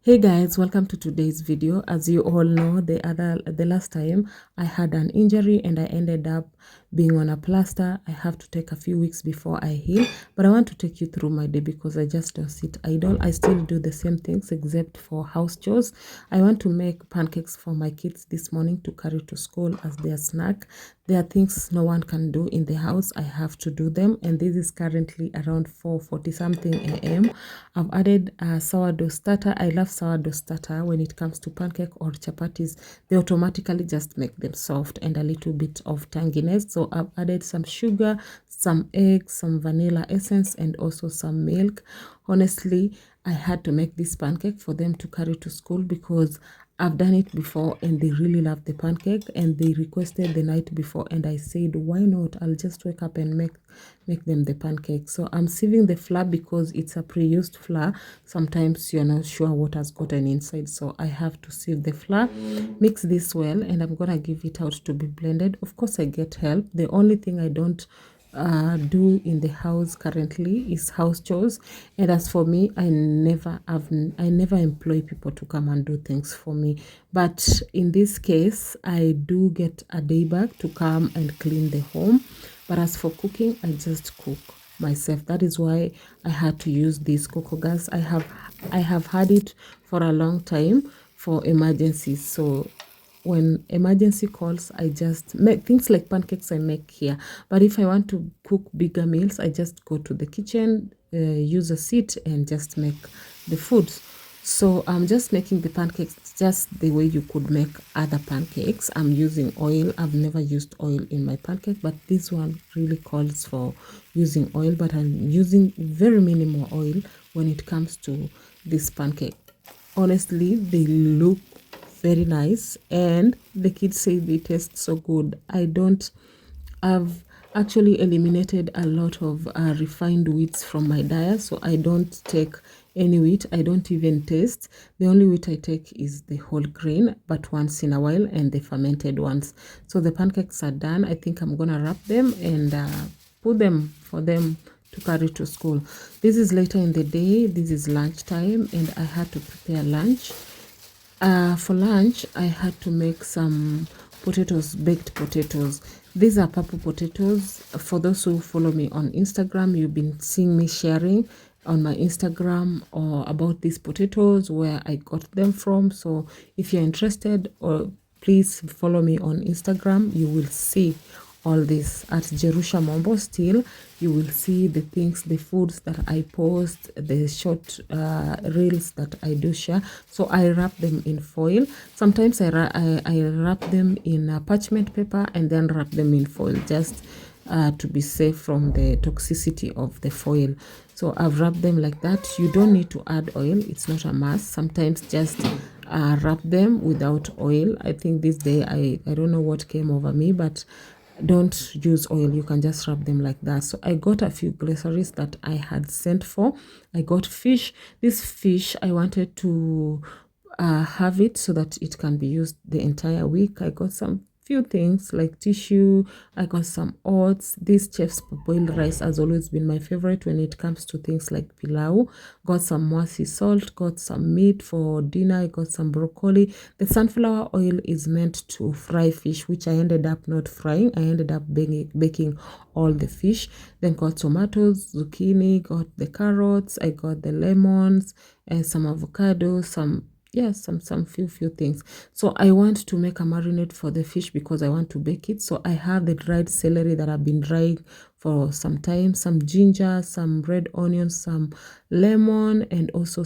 Hey guys, welcome to today's video. As you all know, the last time I had an injury and I ended up being on a plaster. I have to take a few weeks before I heal, but I want to take you through my day because I just don't sit idle. I still do the same things except for house chores. I want to make pancakes for my kids this morning to carry to school as their snack. There are things no one can do in the house. I have to do them, and this is currently around 4:40 something a.m. I've added a sourdough starter. I love sourdough starter when it comes to pancake or chapatis. They automatically just make them soft and a little bit of tanginess. So I've added some sugar, some eggs, some vanilla essence, and also some milk. Honestly, I had to make this pancake for them to carry to school because I've done it before and they really love the pancake, and they requested the night before, and I said, why not? I'll just wake up and make them the pancake. So I'm sieving the flour because it's a pre-used flour. Sometimes you're not sure what has gotten inside, so I have to sieve the flour, mix this well, and I'm gonna give it out to be blended. Of course I get help. The only thing I don't do in the house currently is house chores, and as for me, I never employ people to come and do things for me. But in this case, I do get a day back to come and clean the home. But as for cooking, I just cook myself. That is why I had to use this cocoa gas. I have had it for a long time for emergencies. So when emergency calls, I just make things like pancakes. I make here, but if I want to cook bigger meals, I just go to the kitchen, use a seat, and just make the food. So I'm just making the pancakes just the way you could make other pancakes. I'm using oil. I've never used oil in my pancake, but this one really calls for using oil, but I'm using very minimal oil when it comes to this pancake. Honestly, they look very nice and the kids say they taste so good. I've actually eliminated a lot of refined wheats from my diet, so I don't take any wheat. I don't even taste. The only wheat I take is the whole grain, but once in a while, and the fermented ones. So the pancakes are done. I think I'm gonna wrap them and put them for them to carry to school. This is later in the day. This is lunchtime and I had to prepare lunch. For lunch, I had to make some potatoes, baked potatoes. These are purple potatoes. For those who follow me on Instagram, you've been seeing me sharing on my Instagram or about these potatoes, where I got them from. So if you're interested, or please follow me on Instagram, you will see all this at Jerusha Mombo. Still, you will see the things, the foods that I post, the short reels that I do share. So I wrap them in foil. Sometimes I wrap them in parchment paper and then wrap them in foil, just to be safe from the toxicity of the foil. So I've wrapped them like that. You don't need to add oil. It's not a must. Sometimes just wrap them without oil. I think this day I don't know what came over me, but don't use oil. You can just wrap them like that. So I got a few groceries that I had sent for. I got fish. This fish, I wanted to have it so that it can be used the entire week. I got some few things like tissue. I got some oats. This chef's boiled rice has always been my favorite when it comes to things like pilau. Got some mossy salt. Got some meat for dinner. I got some broccoli. The sunflower oil is meant to fry fish, which I ended up not frying. I ended up baking all the fish. Then got tomatoes, zucchini, got the carrots. I got the lemons and some avocado, some few things. So I want to make a marinade for the fish because I want to bake it. So I have the dried celery that I've been drying for some time, some ginger, some red onions, some lemon, and also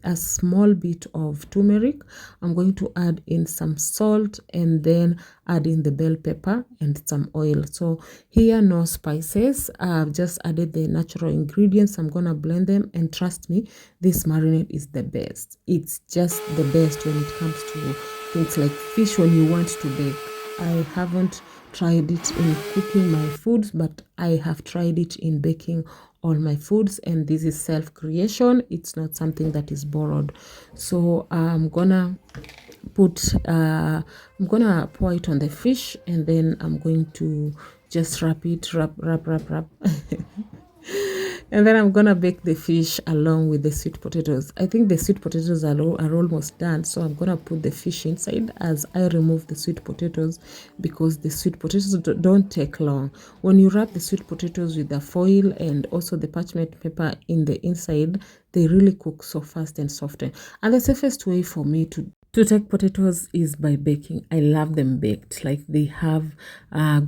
a small bit of turmeric. I'm going to add in some salt and then add in the bell pepper and some oil. So here, no spices. I've just added the natural ingredients. I'm gonna blend them, and trust me, this marinade is the best. It's just the best when it comes to things like fish when you want to bake. I haven't tried it in cooking my foods, but I have tried it in baking all my foods, and this is self-creation. It's not something that is borrowed. So I'm gonna pour it on the fish, and then I'm going to just wrap And then I'm gonna bake the fish along with the sweet potatoes. I think the sweet potatoes are almost done, so I'm gonna put the fish inside as I remove the sweet potatoes, because the sweet potatoes don't take long. When you wrap the sweet potatoes with the foil and also the parchment paper in the inside, they really cook so fast and soften. And the safest way for me to take potatoes is by baking. I love them baked. Like, they have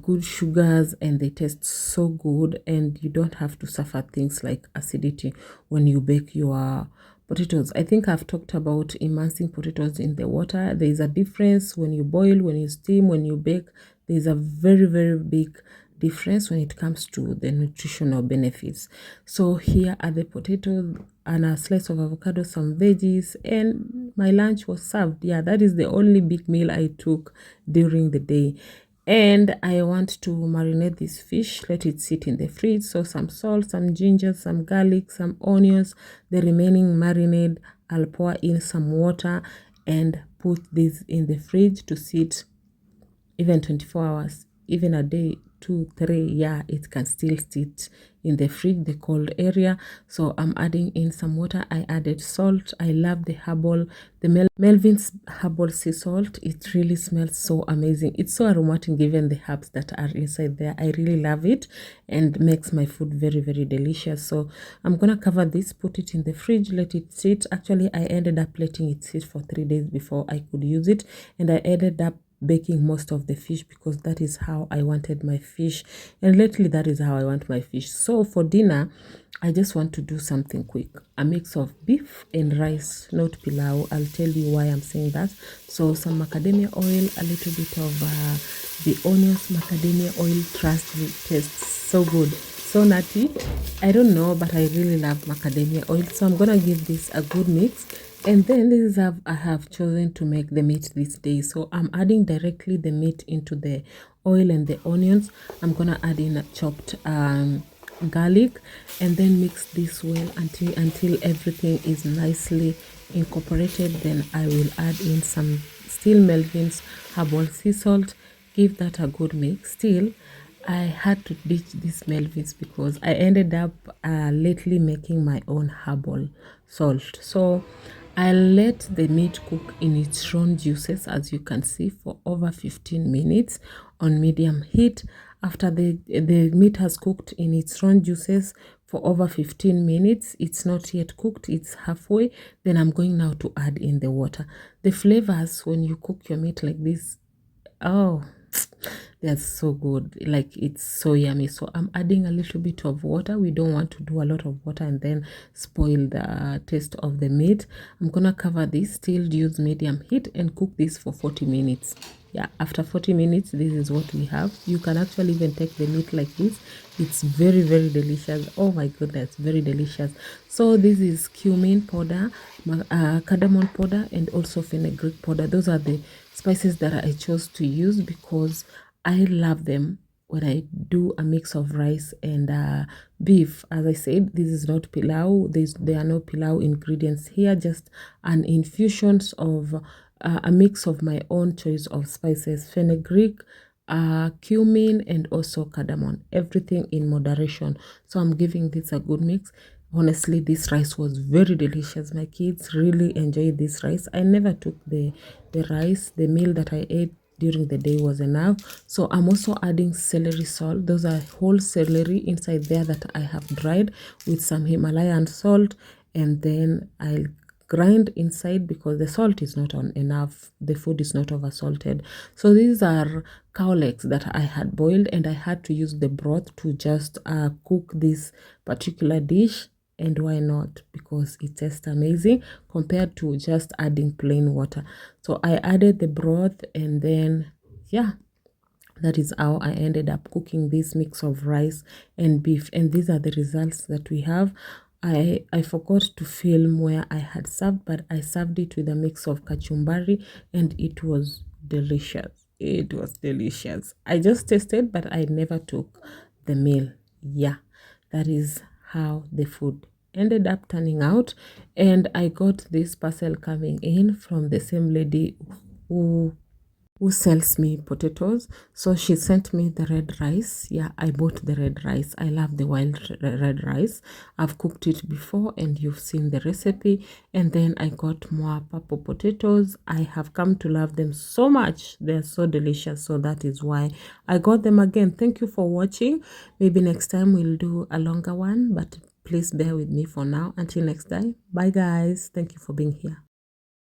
good sugars and they taste so good, and you don't have to suffer things like acidity when you bake your potatoes. I think I've talked about immersing potatoes in the water. There is a difference when you boil, when you steam, when you bake. There is a very, very big difference when it comes to the nutritional benefits. So here are the potatoes and a slice of avocado, some veggies, and my lunch was served. Yeah, that is the only big meal I took during the day. And I want to marinate this fish, let it sit in the fridge. So some salt, some ginger, some garlic, some onions, the remaining marinade. I'll pour in some water and put this in the fridge to sit even 24 hours, even a day, 2, 3. Yeah, it can still sit in the fridge, the cold area. So I'm adding in some water. I added salt. I love the herbal, the Melvin's herbal sea salt. It really smells so amazing. It's so aromatic given the herbs that are inside there. I really love it and makes my food very, very delicious. So I'm gonna cover this, put it in the fridge, let it sit. Actually, I ended up letting it sit for 3 days before I could use it, and I ended up baking most of the fish because that is how I wanted my fish, and lately that is how I want my fish. So for dinner, I just want to do something quick, a mix of beef and rice, not pilau. I'll tell you why I'm saying that. So some macadamia oil, a little bit of the onions. Macadamia oil, trust me, tastes so good, so nutty. I don't know, but I really love macadamia oil, so I'm gonna give this a good mix. And then this is how I have chosen to make the meat this day. So I'm adding directly the meat into the oil and the onions. I'm gonna add in a chopped garlic, and then mix this well until everything is nicely incorporated. Then I will add in some still Melvin's herbal sea salt. Give that a good mix. Still, I had to ditch this Melvin's because I ended up lately making my own herbal salt. So I'll let the meat cook in its own juices, as you can see, for over 15 minutes on medium heat. After the meat has cooked in its own juices for over 15 minutes, it's not yet cooked, it's halfway, then I'm going now to add in the water. The flavors when you cook your meat like this, oh, they're so good. Like, it's so yummy. So I'm adding a little bit of water. We don't want to do a lot of water and then spoil the taste of the meat. I'm gonna cover this, still use medium heat, and cook this for 40 minutes. Yeah, after 40 minutes, this is what we have. You can actually even take the meat like this. It's very, very delicious. Oh my goodness, very delicious. So this is cumin powder, cardamom powder, and also fenugreek powder. Those are the spices that I chose to use because I love them when I do a mix of rice and beef. As I said, this is not pilau. There are no pilau ingredients here, just an infusion of a mix of my own choice of spices, fenugreek, cumin, and also cardamom. Everything in moderation. So I'm giving this a good mix. Honestly, this rice was very delicious. My kids really enjoyed this rice. I never took the rice. The meal that I ate during the day was enough. So I'm also adding celery salt. Those are whole celery inside there that I have dried with some Himalayan salt, and then I'll grind inside because the salt is not on enough, the food is not over salted. So these are cow legs that I had boiled, and I had to use the broth to just cook this particular dish. And why not? Because it tastes amazing compared to just adding plain water. So I added the broth, and then yeah, that is how I ended up cooking this mix of rice and beef. And these are the results that we have. I forgot to film where I had served, but I served it with a mix of kachumbari, and it was delicious. It was delicious. I just tasted, but I never took the meal. Yeah, that is how the food ended up turning out. And I got this parcel coming in from the same lady who who sells me potatoes. So she sent me the red rice. Yeah, I bought the red rice. I love the wild red rice. I've cooked it before and you've seen the recipe. And then I got more purple potatoes. I have come to love them so much. They're so delicious. So that is why I got them again. Thank you for watching. Maybe next time we'll do a longer one, but please bear with me for now. Until next time, bye guys. Thank you for being here.